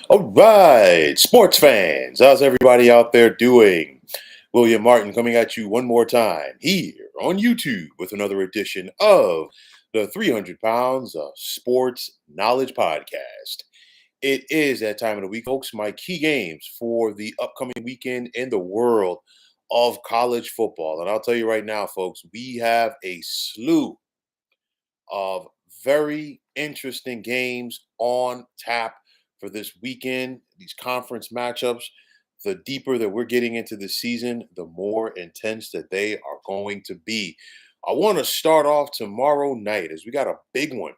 All right, sports fans, how's everybody out there doing? William Martin coming at you one more time here on YouTube with another edition of the 300 Pounds of Sports Knowledge Podcast. It is that time of the week, folks. My key games for the upcoming weekend in the world of college football. And I'll tell you right now, folks, we have a slew of very interesting games on tap for this weekend. These conference matchups, the deeper that we're getting into the season, the more intense that they are going to be. I want to start off tomorrow night as we got a big one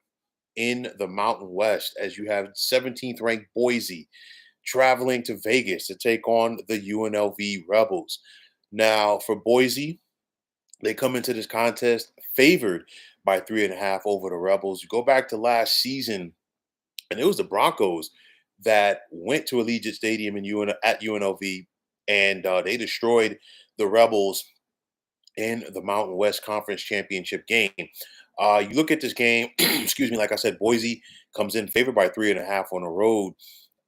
in the Mountain West as you have 17th ranked Boise traveling to Vegas to take on the UNLV Rebels. Now, for Boise, they come into this contest favored by 3.5 over the Rebels. You go back to last season, and it was the Broncos that went to Allegiant Stadium at UNLV, and they destroyed the Rebels in the Mountain West Conference Championship game. You look at this game, excuse me, like I said, Boise comes in favored by 3.5 on the road.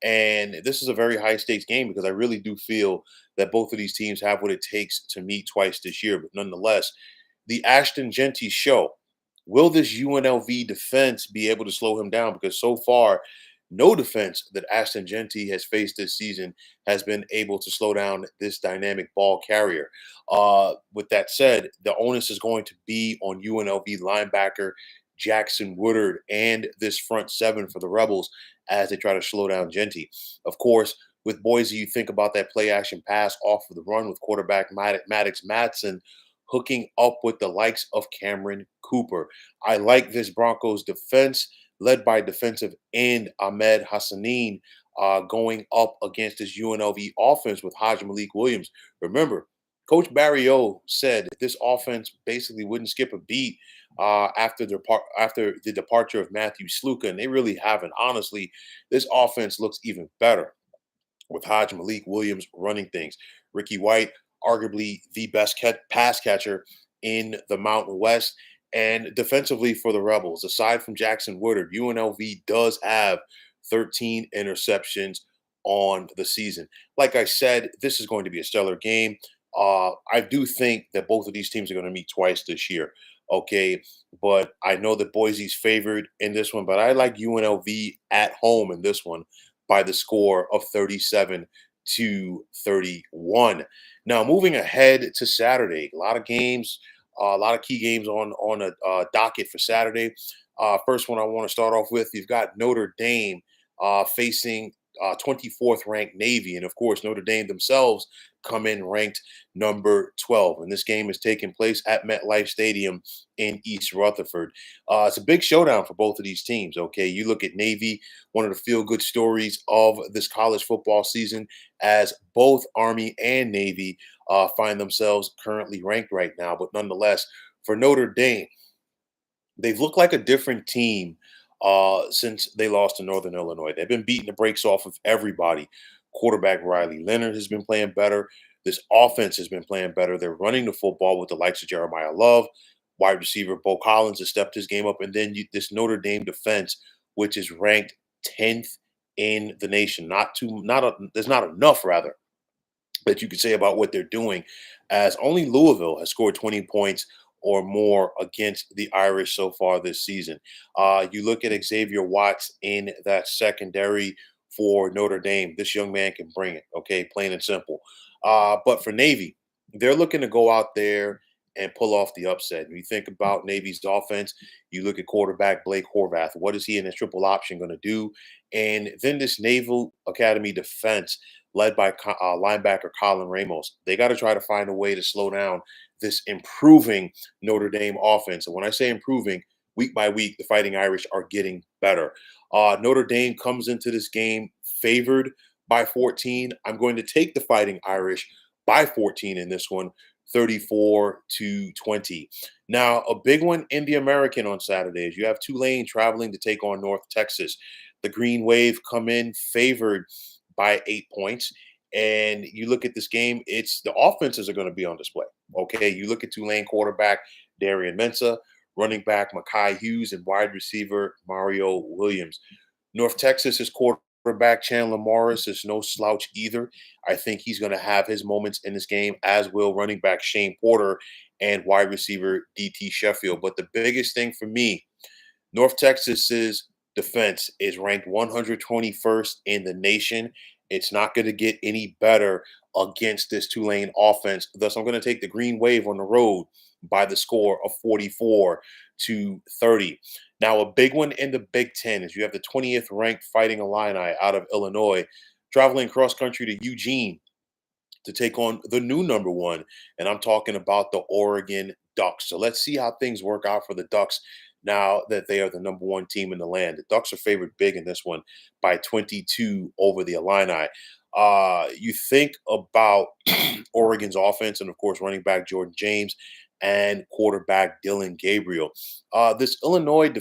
And this is a very high stakes game because I really do feel that both of these teams have what it takes to meet twice this year. But nonetheless, the Ashton Genty show. Will this UNLV defense be able to slow him down? Because so far, no defense that Ashton Genty has faced this season has been able to slow down this dynamic ball carrier. With that said, the onus is going to be on UNLV linebacker Jackson Woodard and this front seven for the Rebels as they try to slow down Genty. Of course, with Boise, you think about that play action pass off of the run with quarterback Maddox Matson hooking up with the likes of Cameron Cooper. I like this Broncos defense led by defensive end Ahmed Hassanin going up against this UNLV offense with Hajj Malik Williams. Remember, Coach Barrio said that this offense basically wouldn't skip a beat after the departure of Matthew Sluka, and they really haven't. Honestly, this offense looks even better with Hajj Malik Williams running things. Ricky White, arguably the best pass catcher in the Mountain West. And defensively for the Rebels, aside from Jackson Woodard, UNLV does have 13 interceptions on the season. Like I said, this is going to be a stellar game. I do think that both of these teams are going to meet twice this year. Okay, but I know that Boise's favored in this one, but I like UNLV at home in this one by the score of 37-31. Now, moving ahead to Saturday, a lot of games, a lot of key games on a docket for Saturday. First one I want to start off with, you've got Notre Dame facing 24th ranked Navy, and of course Notre Dame themselves come in ranked number 12. And this game is taking place at MetLife Stadium in East Rutherford. It's a big showdown for both of these teams. Okay, you look at Navy, one of the feel-good stories of this college football season, as both Army and Navy find themselves currently ranked right now. But nonetheless, for Notre Dame, they've looked like a different team since they lost to Northern Illinois. They've been beating the brakes off of everybody. Quarterback Riley Leonard has been playing better. This offense has been playing better. They're running the football with the likes of Jeremiah Love. Wide receiver Bo Collins has stepped his game up. And then this Notre Dame defense, which is ranked 10th in the nation. There's not enough, rather, that you could say about what they're doing, as only Louisville has scored 20 points or more against the Irish so far this season. You look at Xavier Watts in that secondary for Notre Dame. This young man can bring it, okay, plain and simple. But for Navy, they're looking to go out there and pull off the upset. When you think about Navy's offense, you look at quarterback Blake Horvath. What is he in his triple option going to do? And then this Naval Academy defense led by linebacker Colin Ramos. They got to try to find a way to slow down this improving Notre Dame offense. And when I say improving, week by week, the Fighting Irish are getting better. Notre Dame comes into this game favored by 14. I'm going to take the Fighting Irish by 14 in this one, 34-20. Now, a big one in the American on Saturdays. You have Tulane traveling to take on North Texas. The Green Wave come in favored by 8 points. And you look at this game, it's the offenses are going to be on display. Okay. You look at Tulane quarterback Darian Mensah, running back Makai Hughes, and wide receiver Mario Williams. North Texas is quarterback Chandler Morris is no slouch either. I think he's going to have his moments in this game, as will running back Shane Porter and wide receiver DT Sheffield. But the biggest thing for me, North Texas's defense is ranked 121st in the nation. It's not going to get any better against this Tulane offense. Thus, I'm going to take the Green Wave on the road by the score of 44-30. Now, a big one in the Big Ten is you have the 20th ranked Fighting Illini out of Illinois traveling cross country to Eugene to take on the new number one. And I'm talking about the Oregon Ducks. So let's see how things work out for the Ducks now that they are the number one team in the land. The Ducks are favored big in this one by 22 over the Illini. You think about Oregon's offense and, of course, running back Jordan James and quarterback Dylan Gabriel. This Illinois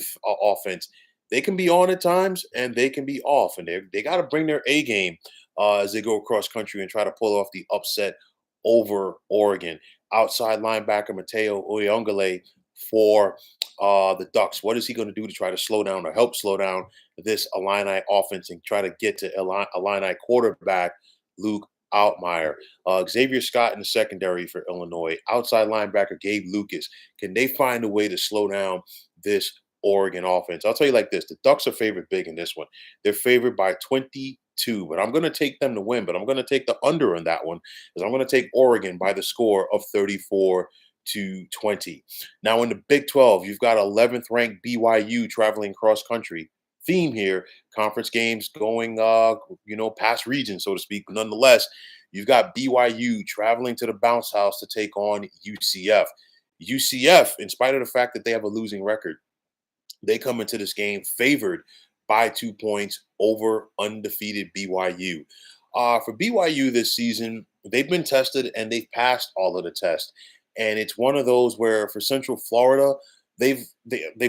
offense, they can be on at times and they can be off, and they got to bring their A game as they go across country and try to pull off the upset over Oregon. Outside linebacker Mateo Uyungale for the Ducks. What is he going to do to try to slow down or help slow down this Illini offense and try to get to Illini quarterback Luke Altmaier? Xavier Scott in the secondary for Illinois. Outside linebacker Gabe Lucas. Can they find a way to slow down this Oregon offense? I'll tell you like this. The Ducks are favored big in this one. They're favored by 22, but I'm going to take them to win, but I'm going to take the under on that one because I'm going to take Oregon by the score of 34-20. Now in the Big 12, you've got 11th ranked BYU traveling cross country. Theme here, conference games going past regions, so to speak. But nonetheless, you've got BYU traveling to the bounce house to take on UCF. UCF, in spite of the fact that they have a losing record, they come into this game favored by 2 points over undefeated BYU. For BYU this season, they've been tested and they've passed all of the tests. And it's one of those where for Central Florida, they've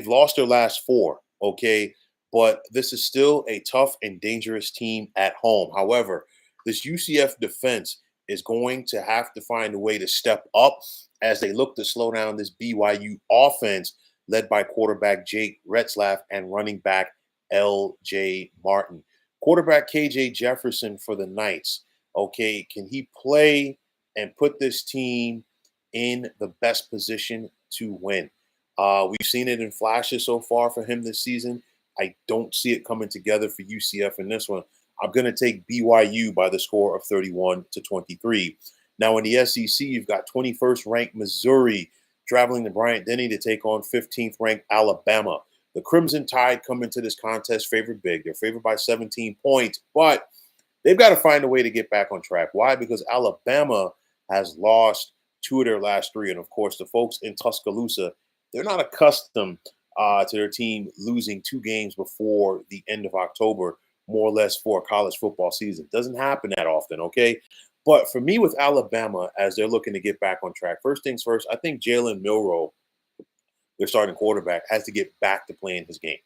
lost their last four, okay? But this is still a tough and dangerous team at home. However, this UCF defense is going to have to find a way to step up as they look to slow down this BYU offense led by quarterback Jake Retzlaff and running back L.J. Martin. Quarterback K.J. Jefferson for the Knights. Okay, can he play and put this team in the best position to win? We've seen it in flashes so far for him this season. I don't see it coming together for UCF in this one. I'm going to take BYU by the score of 31-23. Now in the SEC, you've got 21st ranked Missouri traveling to Bryant-Denny to take on 15th ranked Alabama. The Crimson Tide come into this contest favored big. They're favored by 17 points, but they've got to find a way to get back on track. Why? Because Alabama has lost 2 of their last 3. And of course, the folks in Tuscaloosa, they're not accustomed to their team losing 2 games before the end of October, more or less for a college football season. Doesn't happen that often, okay? But for me with Alabama, as they're looking to get back on track, first things first, I think Jalen Milroe, their starting quarterback, has to get back to playing his game.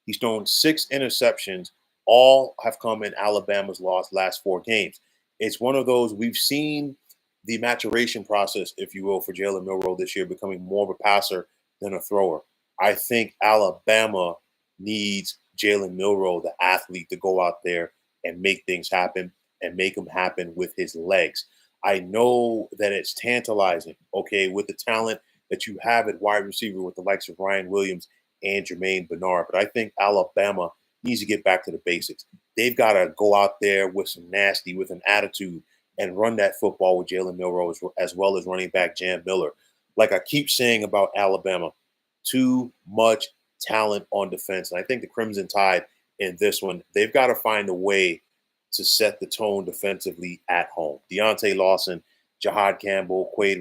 He's thrown 6 interceptions. All have come in Alabama's last 4 games. It's one of those we've seen the maturation process, if you will, for Jalen Milroe this year, becoming more of a passer than a thrower. I think Alabama needs Jalen Milroe, the athlete, to go out there and make things happen and make them happen with his legs. I know that it's tantalizing, okay, with the talent that you have at wide receiver with the likes of Ryan Williams and Jermaine Bernard. But I think Alabama needs to get back to the basics. They've got to go out there with some nasty, with an attitude, and run that football with Jalen Milroe as well as running back Jam Miller. Like I keep saying about Alabama, too much talent on defense. And I think the Crimson Tide in this one, they've got to find a way to set the tone defensively at home. Deontay Lawson, Jahad Campbell, Quay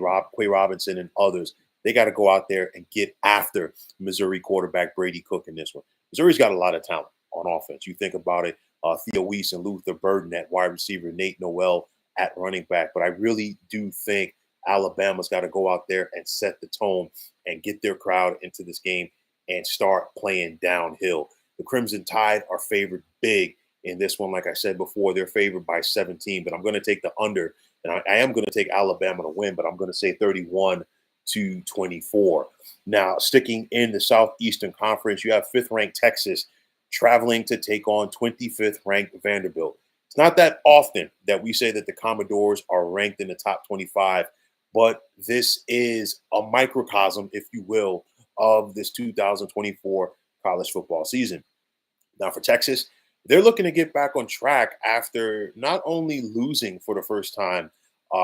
Robinson, and others, they got to go out there and get after Missouri quarterback Brady Cook in this one. Missouri's got a lot of talent on offense. You think about it, Theo Weiss and Luther Burden at wide receiver, Nate Noel at running back. But I really do think Alabama's got to go out there and set the tone and get their crowd into this game and start playing downhill. The Crimson Tide are favored big in this one. Like I said before, they're favored by 17, but I'm going to take the under. And I am going to take Alabama to win, but I'm going to say 31-24. Now, sticking in the Southeastern Conference, you have 5th-ranked Texas traveling to take on 25th ranked Vanderbilt. It's not that often that we say that the Commodores are ranked in the top 25, but this is a microcosm, if you will, of this 2024 college football season. Now, for Texas, they're looking to get back on track after not only losing for the first time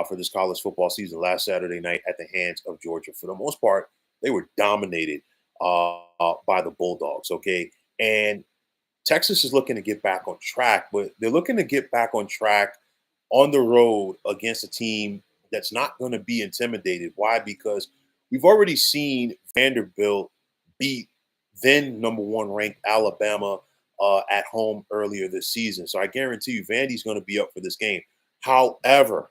for this college football season last Saturday night at the hands of Georgia. For the most part, they were dominated by the Bulldogs. Okay, and Texas is looking to get back on track, but they're looking to get back on track on the road against a team that's not going to be intimidated. Why? Because we've already seen Vanderbilt beat then number one ranked Alabama at home earlier this season. So I guarantee you Vandy's going to be up for this game. However,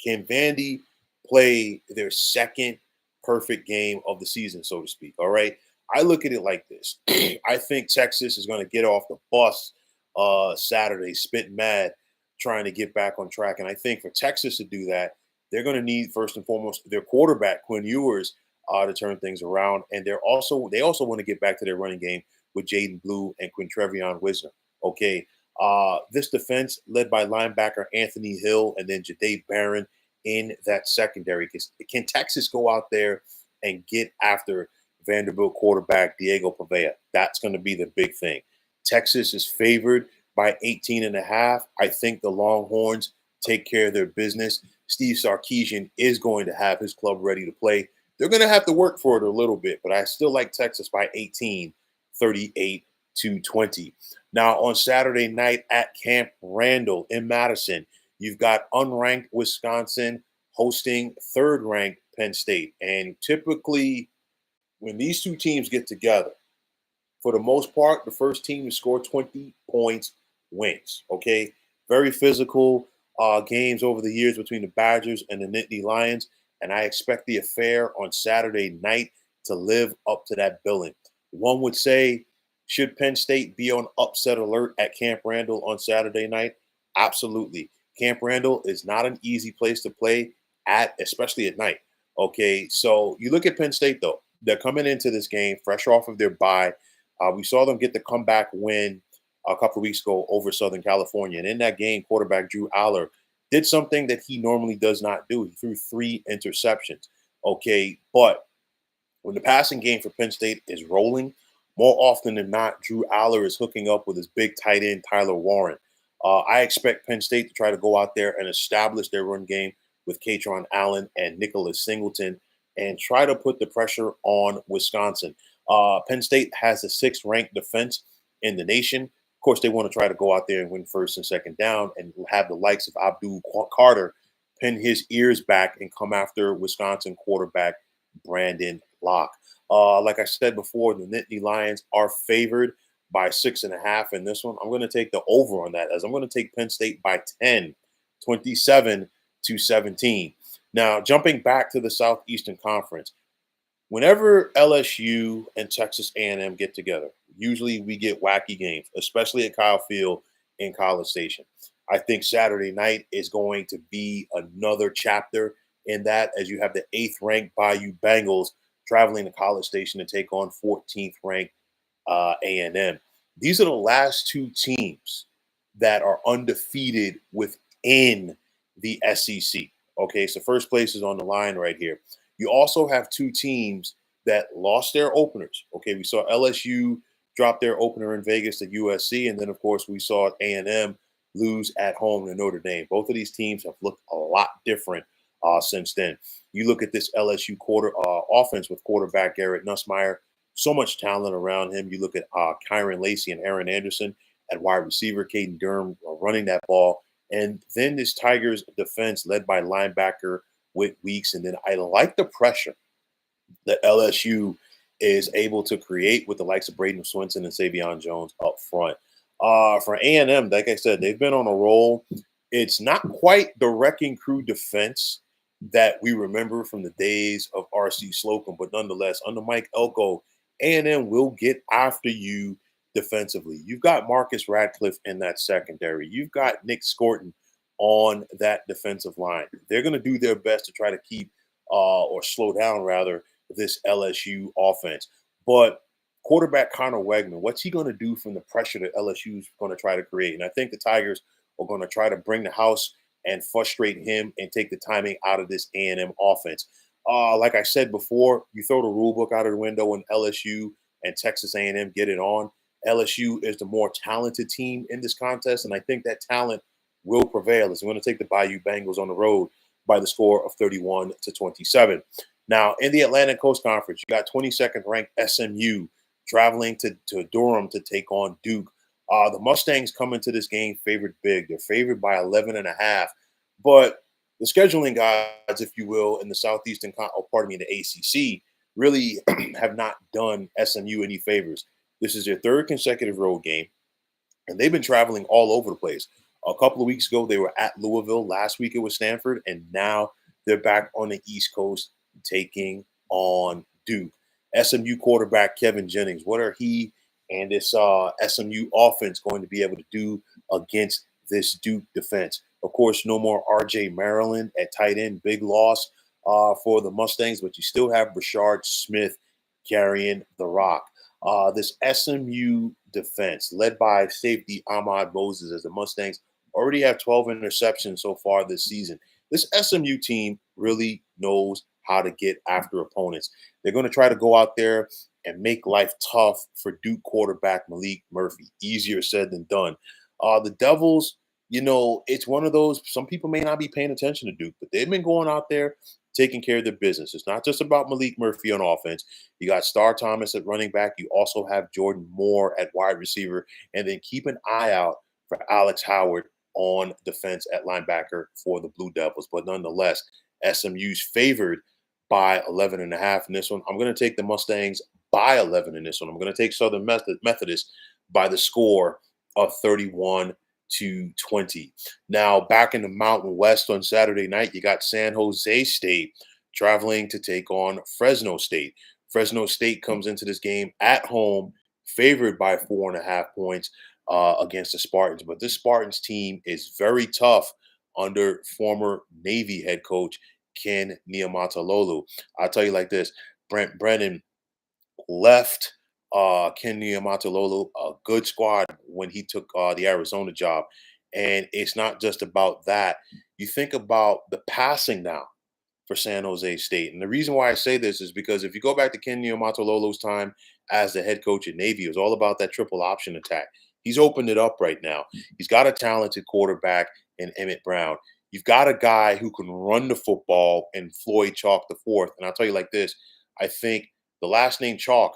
can Vandy play their second perfect game of the season, so to speak? All right. I look at it like this. I think Texas is going to get off the bus Saturday, spit mad, trying to get back on track. And I think for Texas to do that, they're going to need first and foremost their quarterback Quinn Ewers to turn things around, and they also want to get back to their running game with Jaden Blue and Quintrevion Wisner. Okay, this defense led by linebacker Anthony Hill and then Jadae Barron in that secondary. Can Texas go out there and get after Vanderbilt quarterback Diego Pavia? That's going to be the big thing. Texas is favored by 18 and a half. I think the Longhorns take care of their business. Steve Sarkisian is going to have his club ready to play. They're going to have to work for it a little bit, but I still like Texas by 18, 38-20. Now, on Saturday night at Camp Randall in Madison, you've got unranked Wisconsin hosting third-ranked Penn State. And typically, when these two teams get together, for the most part, the first team to score 20 points wins. Okay, very physical games over the years between the Badgers and the Nittany Lions, and I expect the affair on Saturday night to live up to that billing. One would say, should Penn State be on upset alert at Camp Randall on Saturday night? Absolutely. Camp Randall is not an easy place to play at, especially at night. Okay, so you look at Penn State though; they're coming into this game fresh off of their bye. We saw them get the comeback win a couple of weeks ago over Southern California. And in that game, quarterback Drew Aller did something that he normally does not do. He threw 3 interceptions. Okay, but when the passing game for Penn State is rolling, more often than not, Drew Aller is hooking up with his big tight end, Tyler Warren. I expect Penn State to try to go out there and establish their run game with Katron Allen and Nicholas Singleton and try to put the pressure on Wisconsin. Penn State has the 6th ranked defense in the nation. Of course, they want to try to go out there and win first and second down and have the likes of Abdul Carter pin his ears back and come after Wisconsin quarterback Brandon Locke. Like I said before, the Nittany Lions are favored by 6.5 in this one. I'm going to take the over on that, as I'm going to take Penn State by 10, 27-17. Now, jumping back to the Southeastern Conference, whenever LSU and Texas A&M get together, usually we get wacky games, especially at Kyle Field in College Station. I think Saturday night is going to be another chapter in that, as you have the 8th ranked Bayou Bengals traveling to College Station to take on 14th ranked A&M. These are the last 2 teams that are undefeated within the SEC. Okay, so first place is on the line right here. You also have 2 teams that lost their openers. Okay, we saw LSU drop their opener in Vegas to USC, and then of course we saw A&M lose at home to Notre Dame. Both of these teams have looked a lot different since then. You look at this LSU offense with quarterback Garrett Nussmeier, so much talent around him. You look at Kyron Lacey and Aaron Anderson at wide receiver, Caden Durham running that ball, and then this Tigers defense led by linebacker Whit Weeks. And then I like the pressure that LSU is able to create with the likes of Braden Swinson and Savion Jones up front. For A&M, like I said, they've been on a roll. It's not quite the wrecking crew defense that we remember from the days of R.C. Slocum, but nonetheless, under Mike Elko, A&M will get after you defensively. You've got Marcus Radcliffe in that secondary. You've got Nick Scorton on that defensive line. They're going to do their best to try to keep or slow down, rather, this LSU offense. But Quarterback Connor Wegman, what's he going to do from the pressure that LSU is going to try to create? And I think the Tigers are going to try to bring the house and frustrate him and take the timing out of this A&M offense. Like I said before, you throw the rule book out of the window when LSU and Texas A&M get it on. LSU is the more talented team in this contest, and I think that talent will prevail. As we're going to take the Bayou Bengals on the road by the score of 31-27. Now, in the Atlantic Coast Conference, you got 22nd ranked SMU traveling to Durham to take on Duke. The Mustangs come into this game favored big. They're favored by 11 and a half. But the scheduling gods, if you will, in the the ACC, really have not done SMU any favors. This is their third consecutive road game, and they've been traveling all over the place. A couple of weeks ago, they were at Louisville. Last week, it was Stanford, and now they're back on the East Coast taking on Duke. SMU quarterback Kevin Jennings, what are he and this SMU offense going to be able to do against this Duke defense? Of course, no more R.J. Maryland at tight end, big loss for the Mustangs, but you still have Brashard Smith carrying the rock. This SMU defense, led by safety Ahmad Moses, as the Mustangs already have 12 interceptions so far this season. This SMU team really knows how to get after opponents. They're going to try to go out there and make life tough for Duke quarterback Malik Murphy. Easier said than done. The Devils, it's one of those, some people may not be paying attention to Duke, but they've been going out there taking care of their business. It's not just about Malik Murphy on offense. You got Star Thomas at running back. You also have Jordan Moore at wide receiver. And then keep an eye out for Alex Howard on defense at linebacker for the Blue Devils. But nonetheless, SMU's favored by 11 and a half in this one. I'm going to take the Mustangs by 11 in this one. I'm going to take Southern Methodist by the score of 31-20. Now, back in the Mountain West on Saturday night, you got San Jose State traveling to take on Fresno State. Fresno State comes into this game at home, favored by 4.5 points against the Spartans. But this Spartans team is very tough under former Navy head coach Ken Niumatalolo. I'll tell you like this: Brent Brennan left Ken Niumatalolo a good squad when he took the Arizona job. And it's not just about that. You think about the passing now for San Jose State. And the reason why I say this is because if you go back to Ken Niumatalolo's time as the head coach at Navy, it was all about that triple option attack. He's opened it up right now. He's got a talented quarterback in Emmett Brown. You've got a guy who can run the football in Floyd Chalk the fourth. And I'll tell you like this, I think the last name Chalk,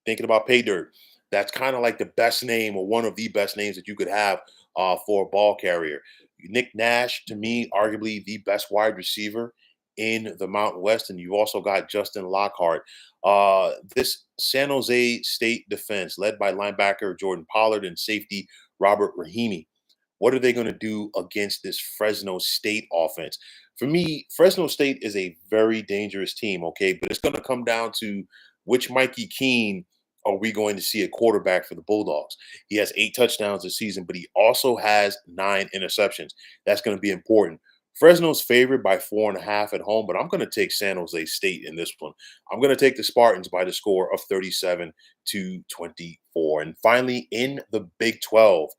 thinking about pay dirt, that's kind of like the best name or one of the best names that you could have for a ball carrier. Nick Nash, to me, arguably the best wide receiver in the Mountain West. And you also got Justin Lockhart. This San Jose State defense, led by linebacker Jordan Pollard and safety Robert Rahimi, what are they going to do against this Fresno State offense? For me, Fresno State is a very dangerous team, okay? But it's going to come down to which Mikey Keene are we going to see a quarterback for the Bulldogs. He has 8 touchdowns this season, but he also has 9 interceptions. That's going to be important. Fresno's favored by 4.5 at home, but I'm going to take San Jose State in this one. I'm going to take the Spartans by the score of 37-24. And finally, in the Big 12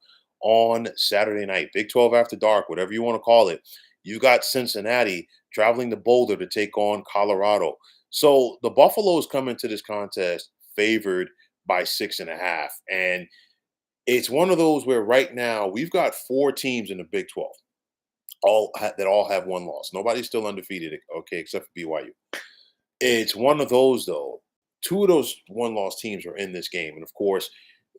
on Saturday night, Big 12 after dark, whatever you want to call it, you got Cincinnati traveling to Boulder to take on Colorado. So the Buffaloes come into this contest favored by 6.5. And it's one of those where right now we've got 4 teams in the Big 12 that all have 1 loss. Nobody's still undefeated, okay, except for BYU. It's one of those, though. 2 of those 1-loss teams are in this game. And of course,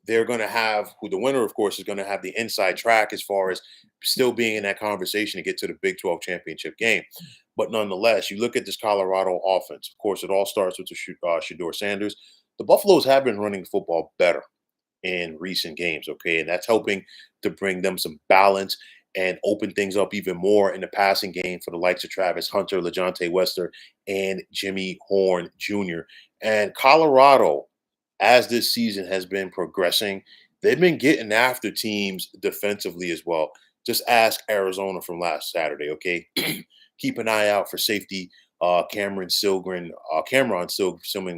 they're going to have who the winner, of course, is going to have the inside track as far as still being in that conversation to get to the Big 12 championship game. But nonetheless, you look at this Colorado offense. Of course, it all starts with Shedeur Sanders. The Buffaloes have been running the football better in recent games, okay? And that's helping to bring them some balance and open things up even more in the passing game for the likes of Travis Hunter, LeJontay Wester, and Jimmy Horn Jr. And Colorado, as this season has been progressing, they've been getting after teams defensively as well. Just ask Arizona from last Saturday, okay? Keep an eye out for safety Cameron Silman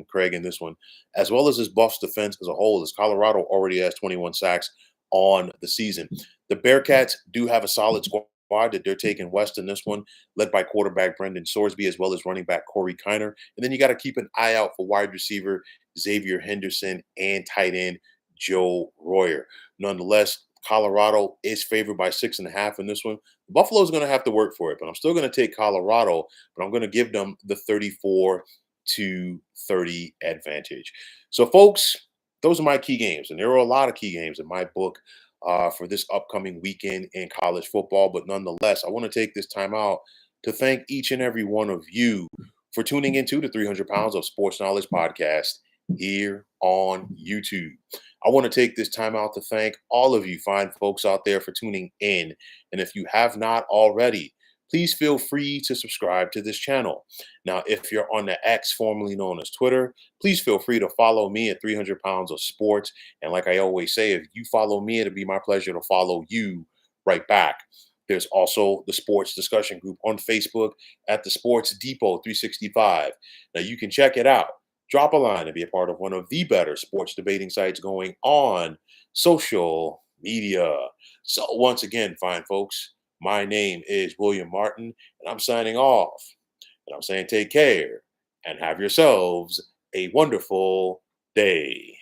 Craig in this one, as well as his Buffs defense as a whole, as Colorado already has 21 sacks on the season. The Bearcats do have a solid squad that they're taking west in this one, led by quarterback Brendan Sorsby, as well as running back Corey Kiner. And then you got to keep an eye out for wide receiver Xavier Henderson and tight end Joe Royer. Nonetheless, Colorado is favored by 6.5 in this one. Buffalo is going to have to work for it, but I'm still going to take Colorado, but I'm going to give them the 34-30 advantage. So, folks, those are my key games, and there are a lot of key games in my book for this upcoming weekend in college football. But nonetheless, I want to take this time out to thank each and every one of you for tuning into the 300 Pounds of Sports Knowledge podcast here on YouTube. I want to take this time out to thank all of you fine folks out there for tuning in. And if you have not already, please feel free to subscribe to this channel. Now, if you're on the X, formerly known as Twitter, please feel free to follow me at 300 Pounds of Sports. And like I always say, if you follow me, it'll be my pleasure to follow you right back. There's also the sports discussion group on Facebook at the Sports Depot 365. Now, you can check it out. Drop a line and be a part of one of the better sports debating sites going on social media. So once again, fine folks, my name is William Martin, and I'm signing off. And I'm saying take care and have yourselves a wonderful day.